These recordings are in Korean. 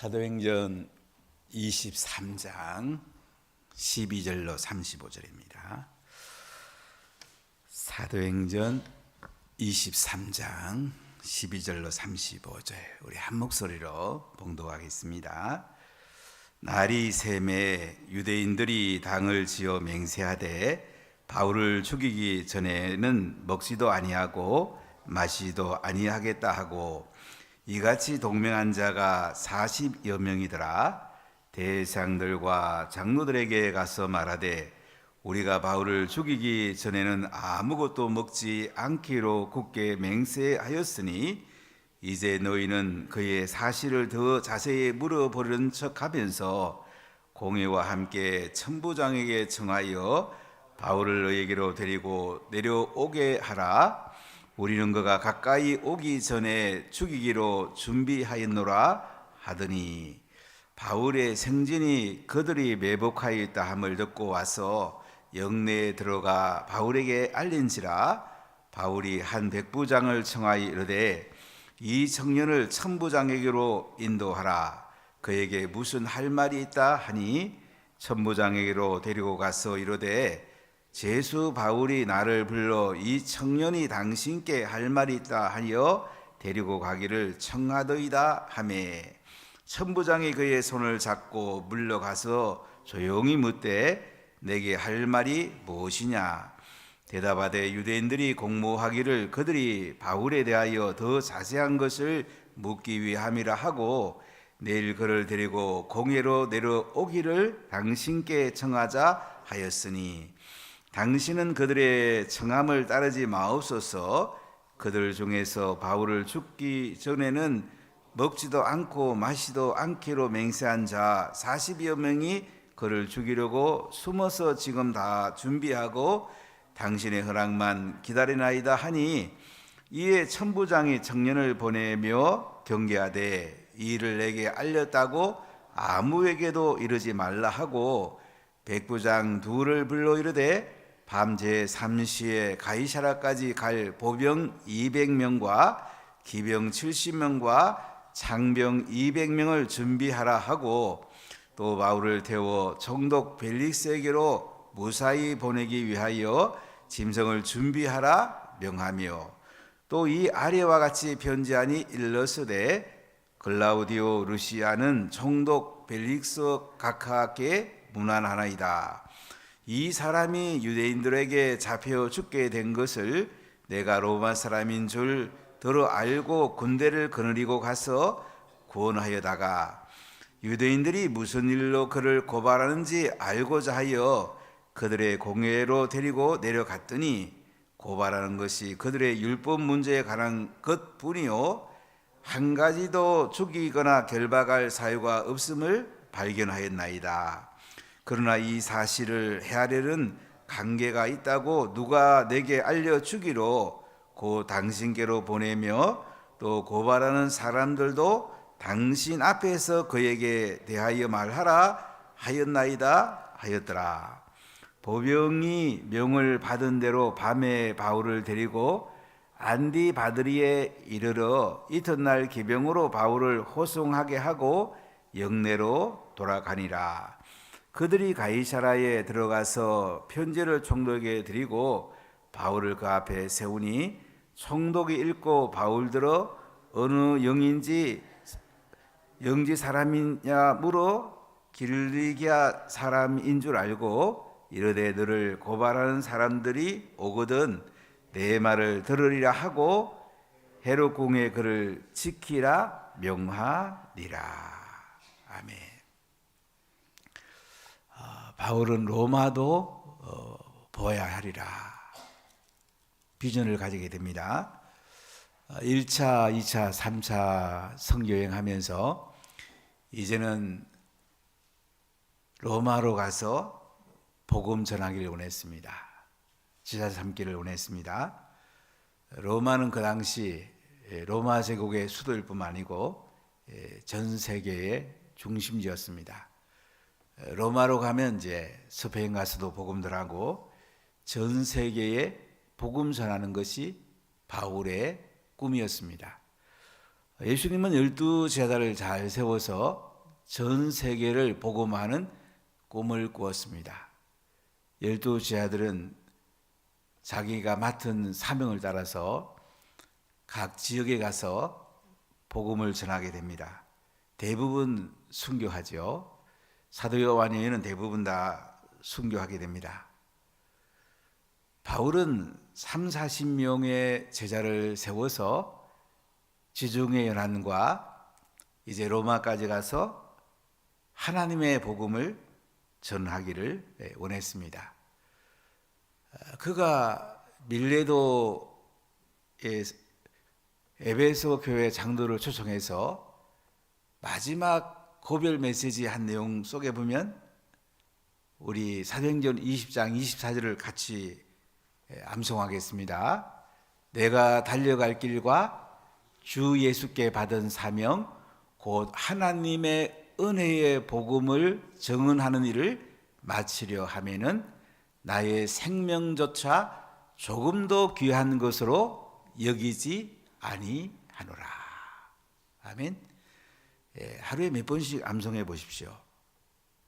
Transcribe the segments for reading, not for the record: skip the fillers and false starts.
사도행전 23장 12절로 35절입니다. 사도행전 23장 12절로 35절 우리 한 목소리로 봉독하겠습니다. 날이 새매 유대인들이 당을 지어 맹세하되 바울을 죽이기 전에는 먹지도 아니하고 마시지도 아니하겠다 하고 이같이 동맹한 자가 40여 명이더라. 대장들과 장로들에게 가서 말하되 우리가 바울을 죽이기 전에는 아무것도 먹지 않기로 굳게 맹세하였으니 이제 너희는 그의 사실을 더 자세히 물어보려는 척하면서 공회와 함께 천부장에게 청하여 바울을 너희에게로 데리고 내려오게 하라. 우리는 그가 가까이 오기 전에 죽이기로 준비하였노라 하더니 바울의 생진이 그들이 매복하여 있다 함을 듣고 와서 영내에 들어가 바울에게 알린지라. 바울이 한 백부장을 청하여 이르되 이 청년을 천부장에게로 인도하라. 그에게 무슨 할 말이 있다 하니 천부장에게로 데리고 가서 이르되 제수 바울이 나를 불러 이 청년이 당신께 할 말이 있다 하여 데리고 가기를 청하더이다 하매 천부장이 그의 손을 잡고 물러가서 조용히 묻되 내게 할 말이 무엇이냐. 대답하되 유대인들이 공모하기를 그들이 바울에 대하여 더 자세한 것을 묻기 위함이라 하고 내일 그를 데리고 공회로 내려오기를 당신께 청하자 하였으니 당신은 그들의 청함을 따르지 마옵소서. 그들 중에서 바울을 죽기 전에는 먹지도 않고 마시지도 않기로 맹세한 자 40여 명이 그를 죽이려고 숨어서 지금 다 준비하고 당신의 허락만 기다리나이다 하니 이에 천부장이 청년을 보내며 경계하되 이 일을 내게 알렸다고 아무에게도 이르지 말라 하고 백부장 둘을 불러 이르되 밤 제3시에 가이사라까지 갈 보병 200명과 기병 70명과 장병 200명을 준비하라 하고 또 바울을 태워 총독 벨릭스에게로 무사히 보내기 위하여 짐승을 준비하라 명하며 또 이 아래와 같이 편지하니 일러스되 글라우디오 루시아는 총독 벨릭스 각하께 문안하나이다. 이 사람이 유대인들에게 잡혀 죽게 된 것을 내가 로마 사람인 줄 들어 알고 군대를 거느리고 가서 구원하여다가 유대인들이 무슨 일로 그를 고발하는지 알고자 하여 그들의 공회로 데리고 내려갔더니 고발하는 것이 그들의 율법 문제에 관한 것뿐이요 한 가지도 죽이거나 결박할 사유가 없음을 발견하였나이다. 그러나 이 사실을 헤아려는 관계가 있다고 누가 내게 알려주기로 곧 당신께로 보내며 또 고발하는 사람들도 당신 앞에서 그에게 대하여 말하라 하였나이다 하였더라. 보병이 명을 받은 대로 밤에 바울을 데리고 안디바드리에 이르러 이튿날 기병으로 바울을 호송하게 하고 영내로 돌아가니라. 그들이 가이사라에 들어가서 편지를 총독에게 드리고 바울을 그 앞에 세우니 총독이 읽고 바울 들어 어느 영인지 영지 사람이냐 물어 길리기아 사람인 줄 알고 이르되 너를 고발하는 사람들이 오거든 내 말을 들으리라 하고 헤롯 궁에 그를 지키라 명하니라. 아멘. 바울은 로마도 보아야 하리라 비전을 가지게 됩니다. 1차, 2차, 3차 선교여행하면서 이제는 로마로 가서 복음 전하기를 원했습니다. 지사 삼기를 원했습니다. 로마는 그 당시 로마 제국의 수도일 뿐만 아니고 전 세계의 중심지였습니다. 로마로 가면 이제 스페인 가서도 복음들 하고 전 세계에 복음 전하는 것이 바울의 꿈이었습니다. 예수님은 12 제자를 잘 세워서 전 세계를 복음화하는 꿈을 꾸었습니다. 12제자들은 자기가 맡은 사명을 따라서 각 지역에 가서 복음을 전하게 됩니다. 대부분 순교하죠. 사도 요한에는 대부분 다 순교하게 됩니다. 바울은 30-40명의 제자를 세워서 지중해 연안과 이제 로마까지 가서 하나님의 복음을 전하기를 원했습니다. 그가 밀레도의 에베소 교회 장로를 초청해서 마지막 고별 메시지 한 내용 속에 보면 우리 사도행전 20장 24절을 같이 암송하겠습니다. 내가 달려갈 길과 주 예수께 받은 사명 곧 하나님의 은혜의 복음을 증언하는 일을 마치려 하면은 나의 생명조차 조금도 귀한 것으로 여기지 아니하노라. 아멘. 하루에 몇 번씩 암송해 보십시오.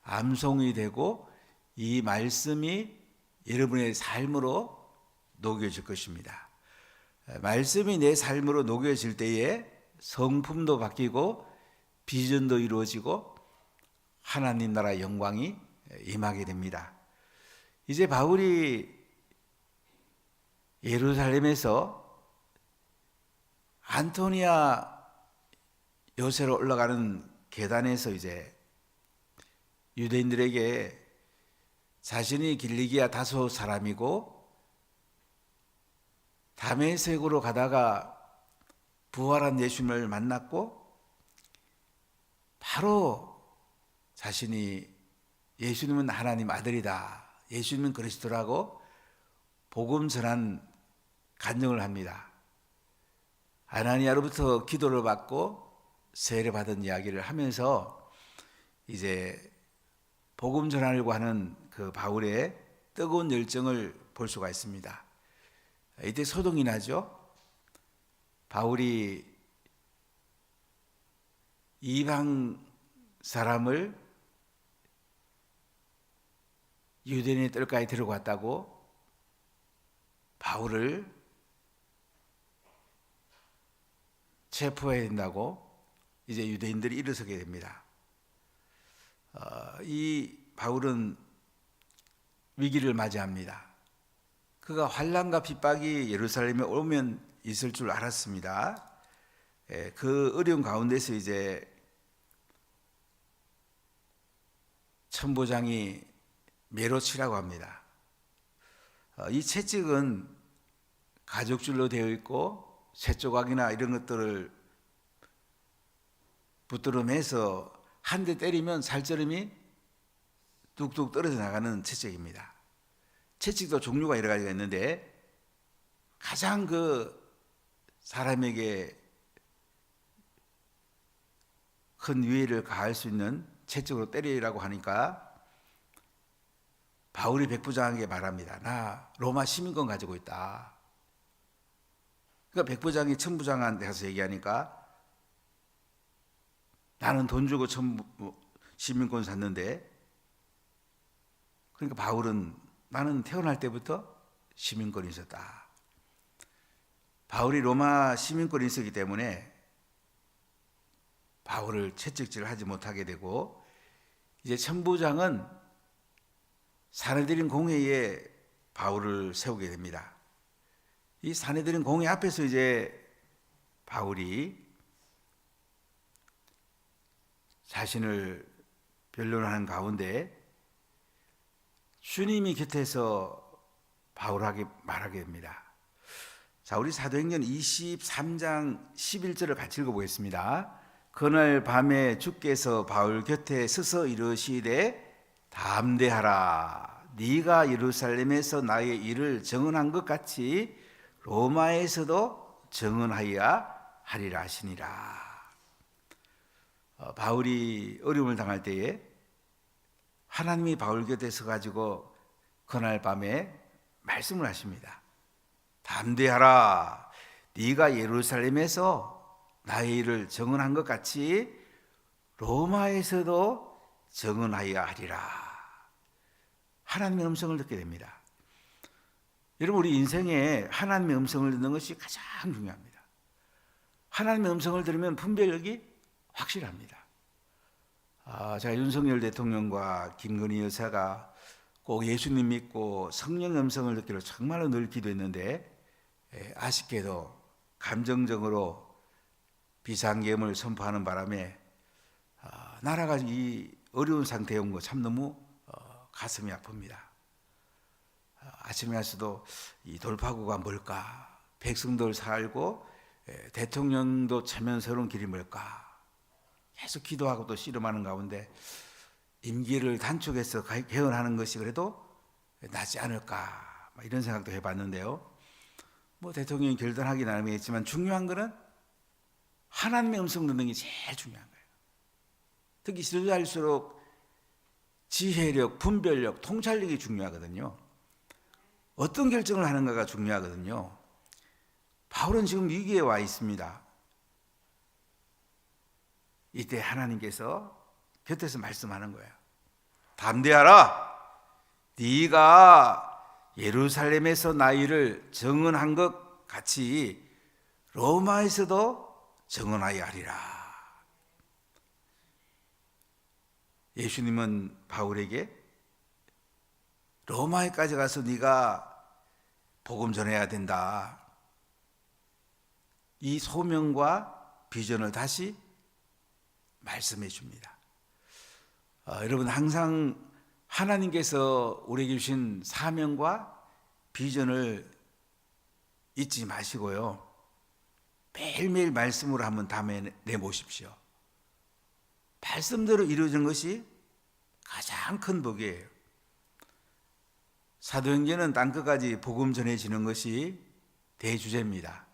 암송이 되고 이 말씀이 여러분의 삶으로 녹여질 것입니다. 말씀이 내 삶으로 녹여질 때에 성품도 바뀌고 비전도 이루어지고 하나님 나라 영광이 임하게 됩니다. 이제 바울이 예루살렘에서 안토니아 요새로 올라가는 계단에서 이제 유대인들에게 자신이 길리기아 다소 사람이고 다메섹으로 가다가 부활한 예수님을 만났고 바로 자신이 예수님은 하나님 아들이다, 예수님은 그리스도라고 복음 전한 간증을 합니다. 아나니아로부터 기도를 받고 세례 받은 이야기를 하면서 이제 복음 전하려고 하는 그 바울의 뜨거운 열정을 볼 수가 있습니다. 이때 소동이 나죠. 바울이 이방 사람을 유대인의 뜰가에 데려갔다고 바울을 체포해야 된다고 이제 유대인들이 일어서게 됩니다. 이 바울은 위기를 맞이합니다. 그가 환난과 핍박이 예루살렘에 오면 있을 줄 알았습니다. 그 어려운 가운데서 이제 천부장이 메로치라고 합니다. 이 채찍은 가죽줄로 되어 있고 쇠조각이나 이런 것들을 붙들어 매서 한 대 때리면 살점이 뚝뚝 떨어져 나가는 채찍입니다. 채찍도 종류가 여러 가지가 있는데 가장 그 사람에게 큰 위해를 가할 수 있는 채찍으로 때리라고 하니까 바울이 백부장에게 말합니다. 나 로마 시민권 가지고 있다. 그러니까 백부장이 천부장한테 가서 얘기하니까 나는 돈 주고 시민권 샀는데, 그러니까 바울은 나는 태어날 때부터 시민권이 있었다. 바울이 로마 시민권이 있었기 때문에 바울을 채찍질을 하지 못하게 되고, 이제 천부장은 사내들인 공회에 바울을 세우게 됩니다. 이 사내들인 공회 앞에서 이제 바울이 자신을 변론하는 가운데 주님이 곁에서 바울에게 말하게 됩니다. 자, 우리 사도행전 23장 11절을 같이 읽어보겠습니다. 그날 밤에 주께서 바울 곁에 서서 이르시되 담대하라. 네가 예루살렘에서 나의 일을 증언한 것 같이 로마에서도 증언하여야 하리라 하시니라. 바울이 어려움을 당할 때에 하나님이 바울 곁에 서가지고 그날 밤에 말씀을 하십니다. 담대하라. 네가 예루살렘에서 나의 일을 증언한 것 같이 로마에서도 정언하여야 하리라. 하나님의 음성을 듣게 됩니다. 여러분, 우리 인생에 하나님의 음성을 듣는 것이 가장 중요합니다. 하나님의 음성을 들으면 분별력이 확실합니다. 제가 윤석열 대통령과 김건희 여사가 꼭 예수님 믿고 성령의 음성을 듣기로 정말로 늘 기도했는데, 아쉽게도 감정적으로 비상계엄을 선포하는 바람에 나라가 이 어려운 상태에 온 거 참 너무 가슴이 아픕니다. 아침에서도 이 돌파구가 뭘까? 백성들 살고 대통령도 체면스러운 길이 뭘까? 계속 기도하고 또 씨름하는 가운데 임기를 단축해서 개헌하는 것이 그래도 낫지 않을까? 이런 생각도 해봤는데요. 뭐 대통령이 결단하기 나름이겠지만 중요한 거는 하나님의 음성 듣는 게 제일 중요한 거예요. 특히 지도자일수록 지혜력, 분별력, 통찰력이 중요하거든요. 어떤 결정을 하는가가 중요하거든요. 바울은 지금 위기에 와 있습니다. 이때 하나님께서 곁에서 말씀하는 거예요. 담대하라. 네가 예루살렘에서 나 일을 증언한 것 같이 로마에서도 증언하여 하리라. 예수님은 바울에게 로마에까지 가서 네가 복음 전해야 된다. 이 소명과 비전을 다시 말씀해 줍니다. 여러분, 항상 하나님께서 우리에게 주신 사명과 비전을 잊지 마시고요. 매일매일 말씀으로 한번 담아내 보십시오. 말씀대로 이루어지는 것이 가장 큰 복이에요. 사도행전은 땅끝까지 복음 전해지는 것이 대주제입니다.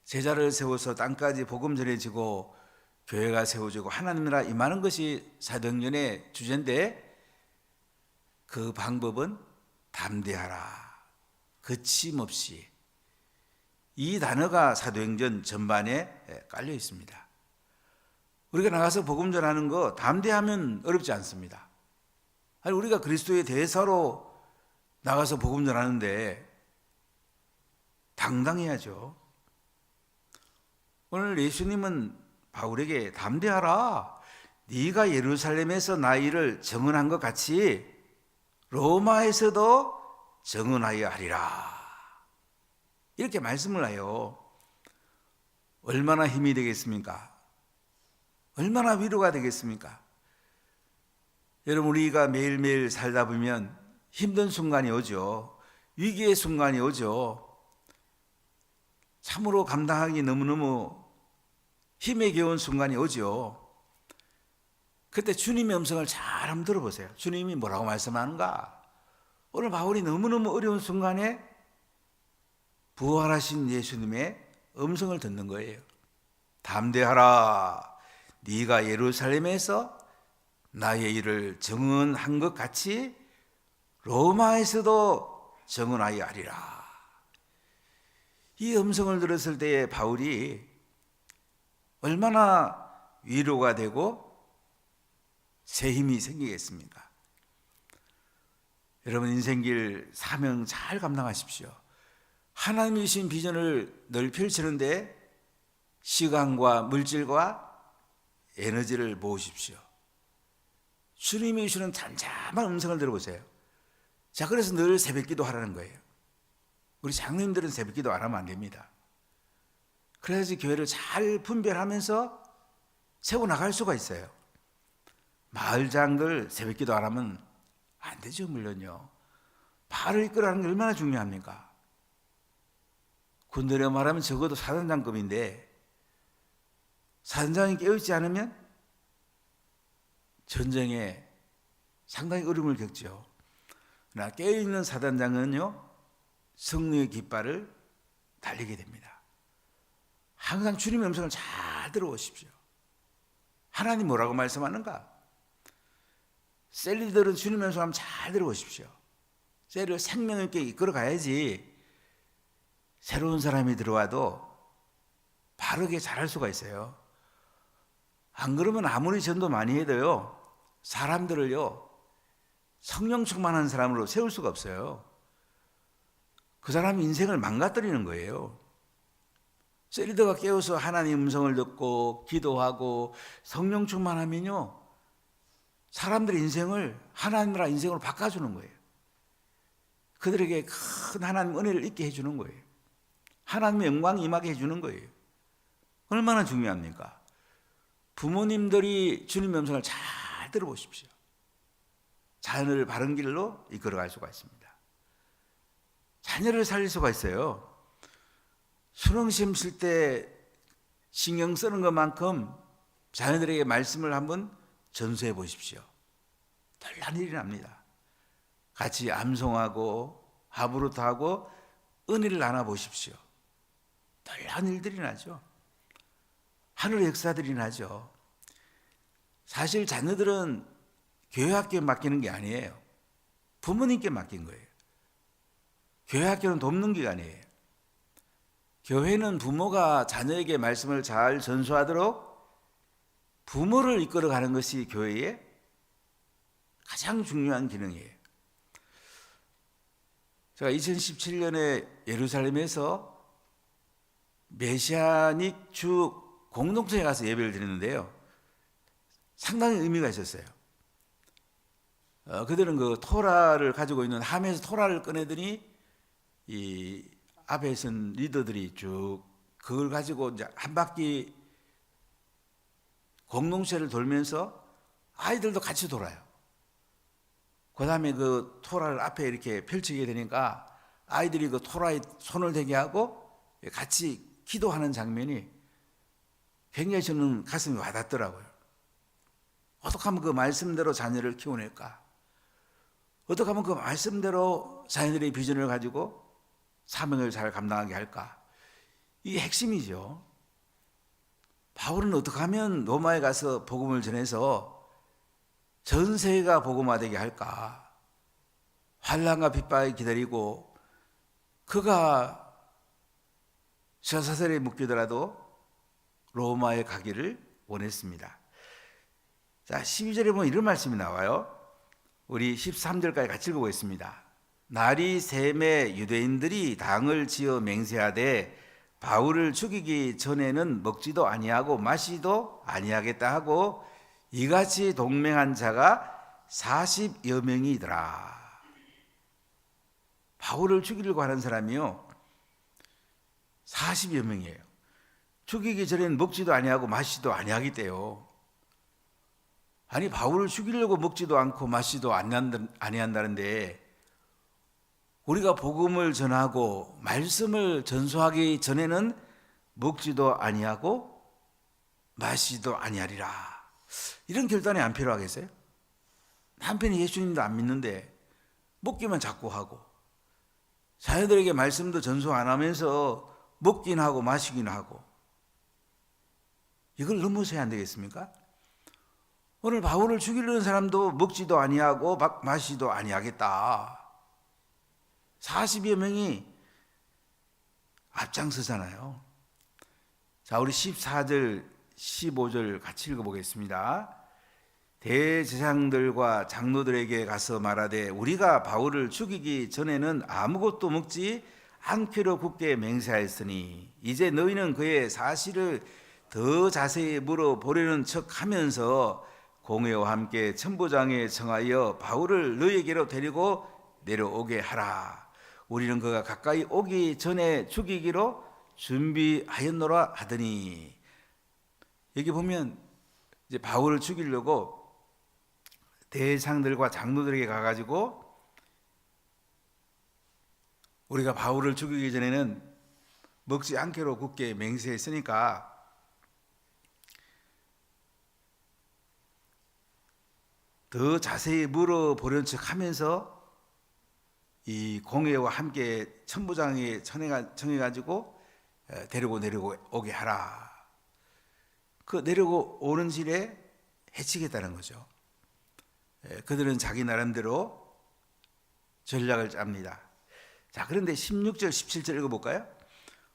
제자를 세워서 땅까지 복음 전해지고 교회가 세워지고 하나님 나라 임하는 것이 사도행전의 주제인데, 그 방법은 담대하라, 거침없이, 이 단어가 사도행전 전반에 깔려 있습니다. 우리가 나가서 복음 전하는 거 담대하면 어렵지 않습니다. 아니, 우리가 그리스도의 대사로 나가서 복음 전하는데 당당해야죠. 오늘 예수님은 바울에게 담대하라. 네가 예루살렘에서 나 일을 증언한 것 같이 로마에서도 증언하여 하리라. 이렇게 말씀을 해요. 얼마나 힘이 되겠습니까? 얼마나 위로가 되겠습니까? 여러분, 우리가 매일매일 살다 보면 힘든 순간이 오죠. 위기의 순간이 오죠. 참으로 감당하기 너무너무 힘에 겨운 순간이 오죠. 그때 주님의 음성을 잘 한번 들어보세요. 주님이 뭐라고 말씀하는가? 오늘 바울이 너무너무 어려운 순간에 부활하신 예수님의 음성을 듣는 거예요. 담대하라. 네가 예루살렘에서 나의 일을 증언한 것 같이 로마에서도 증언하여 하리라. 이 음성을 들었을 때에 바울이 얼마나 위로가 되고 새 힘이 생기겠습니까? 여러분, 인생길 사명 잘 감당하십시오. 하나님이 주신 비전을 늘 펼치는데 시간과 물질과 에너지를 모으십시오. 주님이 주시는 잠잠한 음성을 들어보세요. 자, 그래서 늘 새벽기도 하라는 거예요. 우리 장로님들은 새벽기도 안 하면 안 됩니다. 그래야지 교회를 잘 분별하면서 세워나갈 수가 있어요. 마을장들 새벽기도 안 하면 안 되죠. 물론요. 말을 이끌어가는 게 얼마나 중요합니까? 군대로 말하면 적어도 사단장급인데 사단장이 깨어있지 않으면 전쟁에 상당히 어려움을 겪죠. 그러나 깨어있는 사단장은요, 승리의 깃발을 달리게 됩니다. 항상 주님의 음성을 잘 들어오십시오. 하나님 뭐라고 말씀하는가? 셀리들은 주님의 음성을 잘 들어오십시오. 셀을 생명 있게 이끌어 가야지 새로운 사람이 들어와도 바르게 잘할 수가 있어요. 안 그러면 아무리 전도 많이 해도요, 사람들을요, 성령 충만한 사람으로 세울 수가 없어요. 그 사람 인생을 망가뜨리는 거예요. 셀리더가 깨어서 하나님 음성을 듣고 기도하고 성령 충만하면요, 사람들의 인생을 하나님 나라 인생으로 바꿔주는 거예요. 그들에게 큰 하나님 은혜를 있게 해주는 거예요. 하나님의 영광이 임하게 해주는 거예요. 얼마나 중요합니까? 부모님들이 주님의 음성을 잘 들어보십시오. 자녀를 바른 길로 이끌어갈 수가 있습니다. 자녀를 살릴 수가 있어요. 수능시험 칠 때 신경 쓰는 것만큼 자녀들에게 말씀을 한번 전수해 보십시오. 놀라운 일이 납니다. 같이 암송하고 하브루트하고 은혜를 나눠 보십시오. 놀라운 일들이 나죠. 하늘의 역사들이 나죠. 사실 자녀들은 교회 학교에 맡기는 게 아니에요. 부모님께 맡긴 거예요. 교회 학교는 돕는 기관이에요. 교회는 부모가 자녀에게 말씀을 잘 전수하도록 부모를 이끌어가는 것이 교회의 가장 중요한 기능이에요. 제가 2017년에 예루살렘에서 메시아닉 주 공동체에 가서 예배를 드렸는데요, 상당히 의미가 있었어요. 그들은 그 토라를 가지고 있는 함에서 토라를 꺼내더니 이 앞에 선 리더들이 쭉 그걸 가지고 이제 한 바퀴 공동체를 돌면서 아이들도 같이 돌아요. 그 다음에 그 토라를 앞에 이렇게 펼치게 되니까 아이들이 그 토라에 손을 대게 하고 같이 기도하는 장면이 굉장히 저는 가슴이 와닿더라고요. 어떻게 하면 그 말씀대로 자녀를 키워낼까? 어떻게 하면 그 말씀대로 자녀들의 비전을 가지고 사명을 잘 감당하게 할까? 이게 핵심이죠. 바울은 어떻게 하면 로마에 가서 복음을 전해서 전 세계가 복음화되게 할까? 환난과 핍박이 기다리고 그가 셔사설에 묶이더라도 로마에 가기를 원했습니다. 자, 12절에 보면 이런 말씀이 나와요. 우리 13절까지 같이 읽어보겠습니다. 날이 샘에 유대인들이 당을 지어 맹세하되 바울을 죽이기 전에는 먹지도 아니하고 마시도 아니하겠다 하고 이같이 동맹한 자가 40여 명이더라. 바울을 죽이려고 하는 사람이요, 40여 명이에요. 죽이기 전에는 먹지도 아니하고 마시도 아니하겠대요. 아니, 바울을 죽이려고 먹지도 않고 마시도 아니한다는데 우리가 복음을 전하고 말씀을 전수하기 전에는 먹지도 아니하고 마시도 아니하리라. 이런 결단이 안 필요하겠어요? 한편이 예수님도 안 믿는데 먹기만 자꾸 하고 자녀들에게 말씀도 전수 안 하면서 먹긴 하고 마시긴 하고, 이걸 넘어서야 안 되겠습니까? 오늘 바울을 죽이려는 사람도 먹지도 아니하고 마시도 아니하겠다. 40여 명이 앞장서잖아요. 자, 우리 14절, 15절 같이 읽어보겠습니다. 대제사장들과 장로들에게 가서 말하되 우리가 바울을 죽이기 전에는 아무것도 먹지 않기로 굳게 맹세하였으니 이제 너희는 그의 사실을 더 자세히 물어보려는 척하면서 공회와 함께 천부장에 청하여 바울을 너희에게로 데리고 내려오게 하라. 우리는 그가 가까이 오기 전에 죽이기로 준비하였노라 하더니, 여기 보면 이제 바울을 죽이려고 대상들과 장로들에게 가가지고 우리가 바울을 죽이기 전에는 먹지 않기로 굳게 맹세했으니까 더 자세히 물어보려는 척 하면서 이 공회와 함께 천부장에 청해가지고 데리고 내려오게 하라. 그 내려고 오는 길에 해치겠다는 거죠. 그들은 자기 나름대로 전략을 짭니다. 자, 그런데 16절, 17절 읽어볼까요?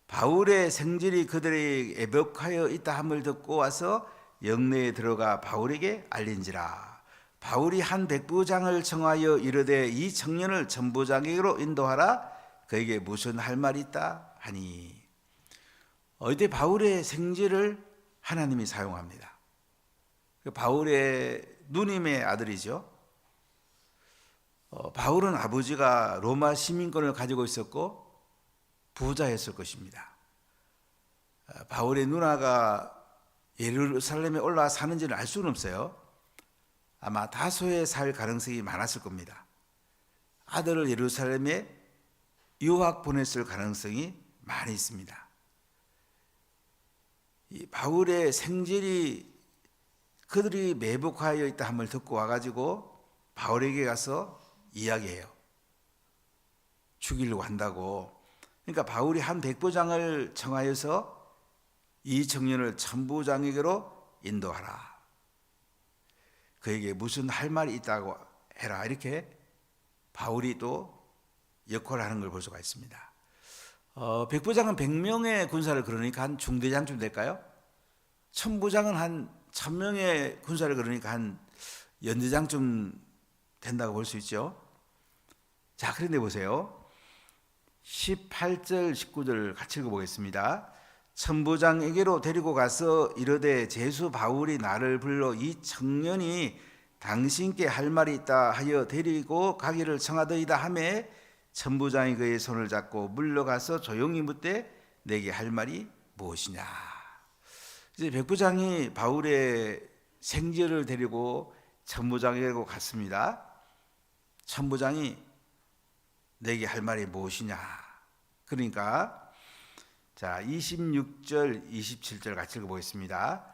바울의 생질이 그들에게 애벽하여 있다 함을 듣고 와서 영내에 들어가 바울에게 알린지라. 바울이 한 백부장을 청하여 이르되 이 청년을 천부장에게로 인도하라. 그에게 무슨 할 말이 있다 하니. 이때 바울의 생지를 하나님이 사용합니다. 바울의 누님의 아들이죠. 바울은 아버지가 로마 시민권을 가지고 있었고 부자였을 것입니다. 바울의 누나가 예루살렘에 올라와 사는지는 알 수는 없어요. 아마 다소에 살 가능성이 많았을 겁니다. 아들을 예루살렘에 유학 보냈을 가능성이 많이 있습니다. 이 바울의 생질이 그들이 매복하여 있다 함을 듣고 와가지고 바울에게 가서 이야기해요. 죽이려고 한다고. 그러니까 바울이 한 백부장을 청하여서 이 청년을 천부장에게로 인도하라. 그에게 무슨 할 말이 있다고 해라. 이렇게 바울이 또 역할을 하는 걸 볼 수가 있습니다. 백부장은 100명의 군사를 그러니까 한 중대장쯤 될까요? 천부장은 한 1000명의 군사를 그러니까 한 연대장쯤 된다고 볼 수 있죠. 자, 그런데 보세요. 18절 19절 같이 읽어보겠습니다. 천부장에게로 데리고 가서 이르되 제수 바울이 나를 불러 이 청년이 당신께 할 말이 있다 하여 데리고 가기를 청하더이다 하매 천부장이 그의 손을 잡고 물러가서 조용히 묻되 내게 할 말이 무엇이냐. 이제 백부장이 바울의 생지를 데리고 천부장에게로 갔습니다. 천부장이 내게 할 말이 무엇이냐. 그러니까 자, 26절 27절 같이 읽어보겠습니다.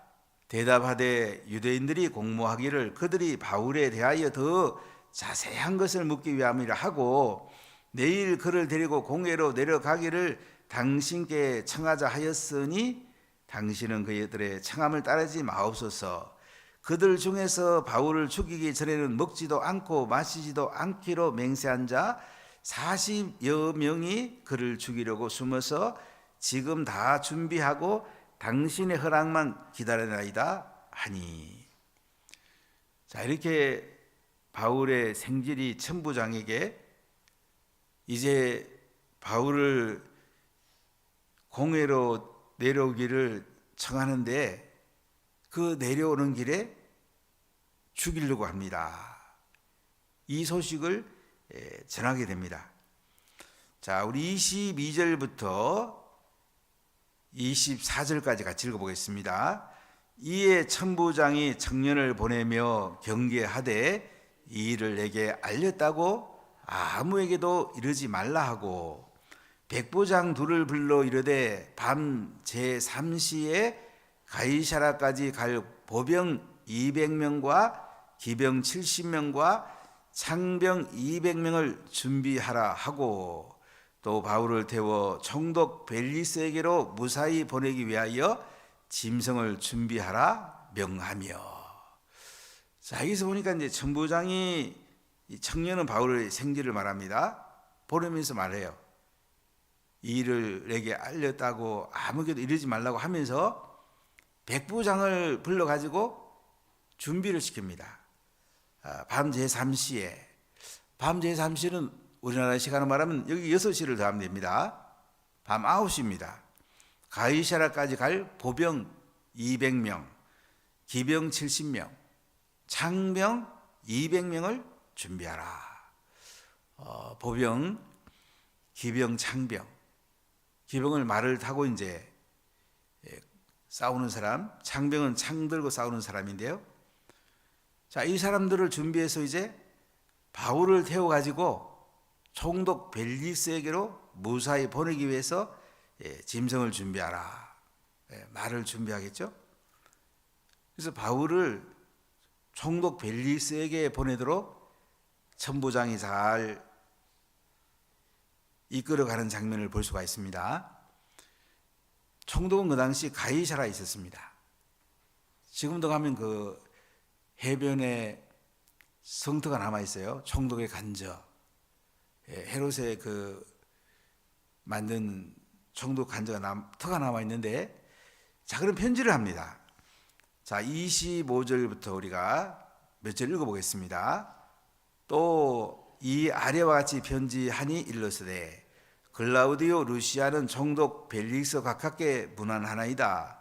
대답하되 유대인들이 공모하기를 그들이 바울에 대하여 더 자세한 것을 묻기 위함이라 하고 내일 그를 데리고 공회로 내려가기를 당신께 청하자 하였으니 당신은 그들의 청함을 따르지 마옵소서. 그들 중에서 바울을 죽이기 전에는 먹지도 않고 마시지도 않기로 맹세한 자 40여 명이 그를 죽이려고 숨어서 지금 다 준비하고 당신의 허락만 기다리나이다 하니. 자, 이렇게 바울의 생질이 천부장에게 이제 바울을 공회로 내려오기를 청하는데 그 내려오는 길에 죽이려고 합니다. 이 소식을 전하게 됩니다. 자, 우리 22절부터 24절까지 같이 읽어보겠습니다. 이에 천부장이 청년을 보내며 경계하되 이 일을 내게 알렸다고 아무에게도 이르지 말라 하고 백부장 둘을 불러 이르되 밤 제3시에 가이사라까지 갈 보병 200명과 기병 70명과 창병 200명을 준비하라 하고 또 바울을 태워 총독 벨리스에게로 무사히 보내기 위하여 짐승을 준비하라 명하며. 자, 여기서 보니까 이제 천부장이 이 청년은 바울의 생지를 말합니다. 보내면서 말해요. 이 일을 내게 알렸다고 아무에게도 이르지 말라고 하면서 백부장을 불러가지고 준비를 시킵니다. 밤 제3시에. 밤 제3시는 우리나라 시간으로 말하면 여기 6시를 더하면 됩니다. 밤 9시입니다. 가이사라까지 갈 보병 200명, 기병 70명, 창병 200명을 준비하라. 보병, 기병, 창병. 기병을 말을 타고 이제 싸우는 사람, 창병은 창 들고 싸우는 사람인데요. 자, 이 사람들을 준비해서 이제 바울을 태워가지고 총독 벨리스에게로 무사히 보내기 위해서 짐승을 준비하라. 말을 준비하겠죠. 그래서 바울을 총독 벨리스에게 보내도록 천부장이 잘 이끌어가는 장면을 볼 수가 있습니다. 총독은 그 당시 가이사라에 있었습니다. 지금도 가면 그 해변에 성터가 남아 있어요. 총독의 간저. 헤롯의 그 만든 총독 간저가 터가 남아 있는데, 자, 그럼 편지를 합니다. 자, 25절부터 우리가 몇 절 읽어보겠습니다. 또 이 아래와 같이 편지하니 일러스되 글라우디오 루시아는 총독 벨릭스 가깝게 문안하나이다.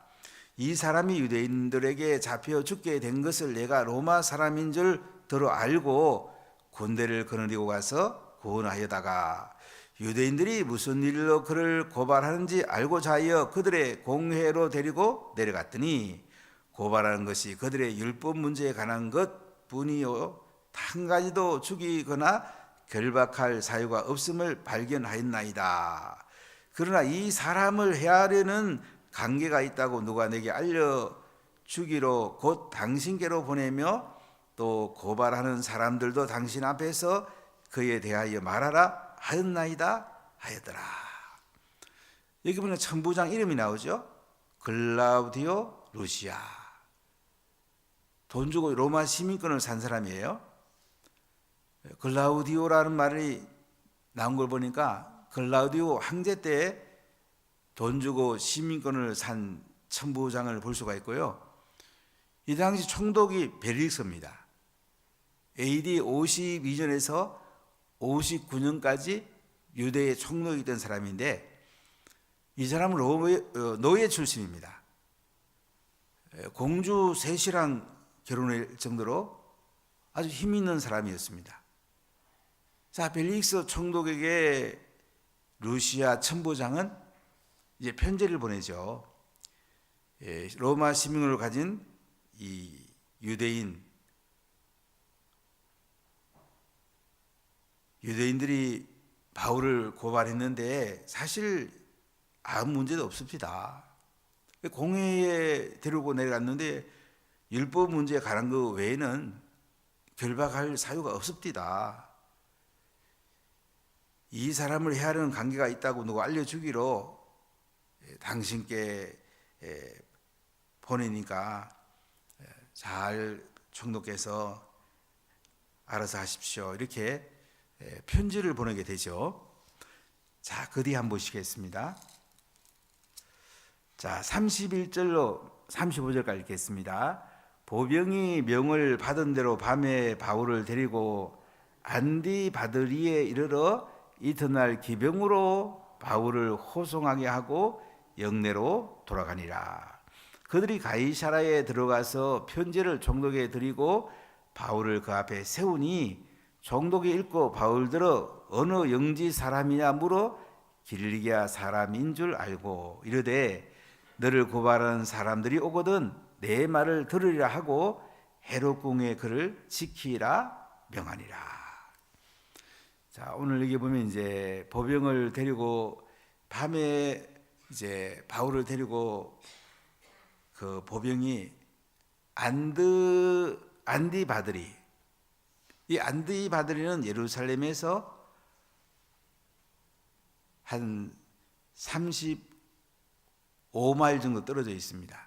이 사람이 유대인들에게 잡혀 죽게 된 것을 내가 로마 사람인 줄 들어 알고 군대를 거느리고 가서 구원하여다가 유대인들이 무슨 일로 그를 고발하는지 알고자 하여 그들의 공회로 데리고 내려갔더니 고발하는 것이 그들의 율법 문제에 관한 것뿐이요 한 가지도 죽이거나 결박할 사유가 없음을 발견하였나이다. 그러나 이 사람을 해하려는 관계가 있다고 누가 내게 알려 주기로 곧 당신께로 보내며 또 고발하는 사람들도 당신 앞에서 그에 대하여 말하라 하였나이다 하였더라. 여기 보면 천부장 이름이 나오죠. 글라우디오 루시아. 돈 주고 로마 시민권을 산 사람이에요. 글라우디오라는 말이 나온 걸 보니까 글라우디오 황제 때 돈 주고 시민권을 산 천부장을 볼 수가 있고요. 이 당시 총독이 벨릭스입니다. AD 52년에서 59년까지 유대의 총독이 된 사람인데 이 사람은 노예 출신입니다. 공주 셋이랑 결혼할 정도로 아주 힘 있는 사람이었습니다. 자, 벨릭스 총독에게 루시아 천부장은 이제 편지를 보내죠. 로마 시민권을 가진 이 유대인들이 바울을 고발했는데 사실 아무 문제도 없습니다. 공회에 데리고 내려갔는데 율법 문제에 관한 것 외에는 결박할 사유가 없습니다. 이 사람을 해하려는 관계가 있다고 누가 알려주기로 당신께 보내니까 잘 총독께서 알아서 하십시오. 이렇게 편지를 보내게 되죠. 자, 그 뒤에 한번 보시겠습니다. 자, 31절로 35절까지 읽겠습니다. 보병이 명을 받은 대로 밤에 바울을 데리고 안디바드리에 이르러 이튿날 기병으로 바울을 호송하게 하고 영내로 돌아가니라. 그들이 가이사라에 들어가서 편지를 총독에 드리고 바울을 그 앞에 세우니 총독이 읽고 바울들어 어느 영지 사람이냐 물어 길리기아 사람인 줄 알고 이르되 너를 고발하는 사람들이 오거든 내 말을 들으리라 하고 헤롯궁에 그를 지키라 명하니라. 자, 오늘 여기 보면 이제 보병을 데리고 밤에 이제 바울을 데리고 그 보병이 안디바드리, 이 안디바드리는 예루살렘에서 한 35마일 정도 떨어져 있습니다.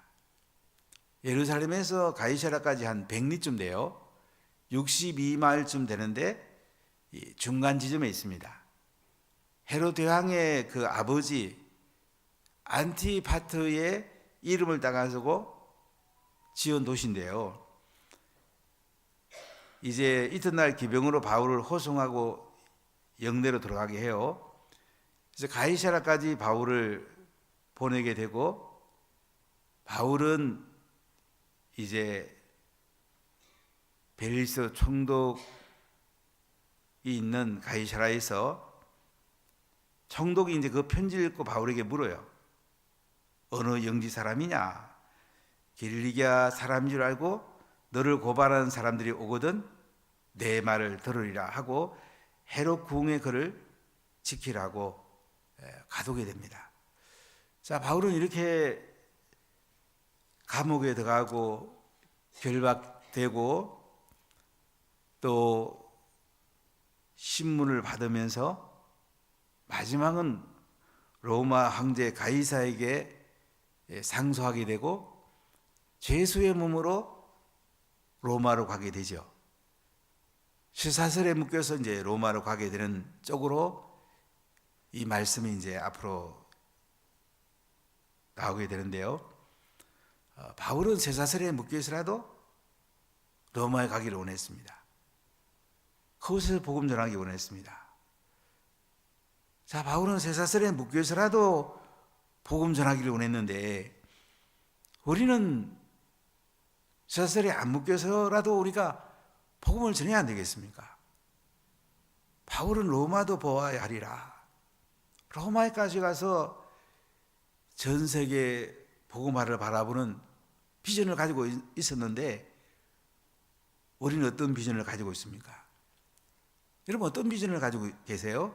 예루살렘에서 가이사라까지 한 100리쯤 돼요. 62마일쯤 되는데 중간 지점에 있습니다. 헤롯 왕의 그 아버지 안티파트의 이름을 따가지고 지은 도시인데요. 이제 이튿날 기병으로 바울을 호송하고 영내로 들어가게 해요. 그래서 가이사라까지 바울을 보내게 되고 바울은 이제 벨릭스 총독이 있는 가이사라에서 총독이 이제 그 편지를 읽고 바울에게 물어요. 어느 영지 사람이냐? 길리기아 사람인 줄 알고 너를 고발하는 사람들이 오거든 내 말을 들으리라 하고 헤롯 궁에 그를 지키라고 가두게 됩니다. 자, 바울은 이렇게 감옥에 들어가고 결박되고 또 신문을 받으면서 마지막은 로마 황제 가이사에게 상소하게 되고 죄수의 몸으로 로마로 가게 되죠. 쇠사슬에 묶여서 이제 로마로 가게 되는 쪽으로 이 말씀이 이제 앞으로 나오게 되는데요. 바울은 쇠사슬에 묶여서라도 로마에 가기를 원했습니다. 그곳에서 복음 전하기 원했습니다. 자, 바울은 쇠사슬에 묶여서라도 복음 전하기를 원했는데 우리는 쇠사슬에 안 묶여서라도 우리가 복음을 전해야 안 되겠습니까? 바울은 로마도 보아야 하리라. 로마에까지 가서 전 세계 복음화를 바라보는 비전을 가지고 있었는데 우리는 어떤 비전을 가지고 있습니까? 여러분 어떤 비전을 가지고 계세요?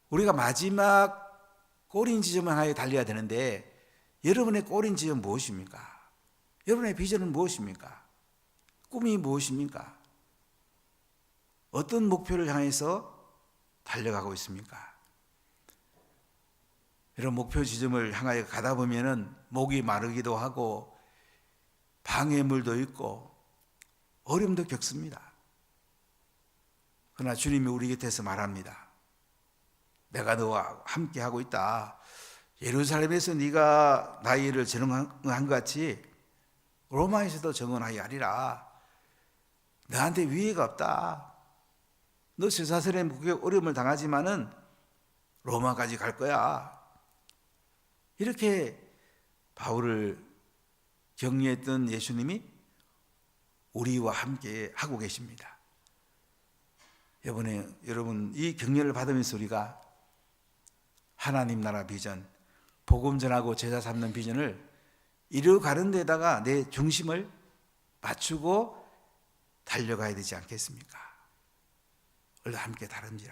우리가 마지막 꼬린 지점을 향해 달려야 되는데 여러분의 꼬린 지점 무엇입니까? 여러분의 비전은 무엇입니까? 꿈이 무엇입니까? 어떤 목표를 향해서 달려가고 있습니까? 이런 목표 지점을 향하여 가다 보면은 목이 마르기도 하고 방해물도 있고 어려움도 겪습니다. 그러나 주님이 우리 곁에서 말합니다. 내가 너와 함께 하고 있다. 예루살렘에서 네가 나의 일을 증언한 것 같이 로마에서도 증언하여 하리라. 너한테 위해가 없다. 너 쇠사슬에 묶여 어려움을 당하지만은 로마까지 갈 거야. 이렇게 바울을 격려했던 예수님이 우리와 함께 하고 계십니다. 이번에 여러분 이 격려를 받으면서 우리가 하나님 나라 비전, 복음 전하고 제자 삼는 비전을 이루어가는 데다가 내 중심을 맞추고 달려가야 되지 않겠습니까? 오늘 함께 다름질하시죠.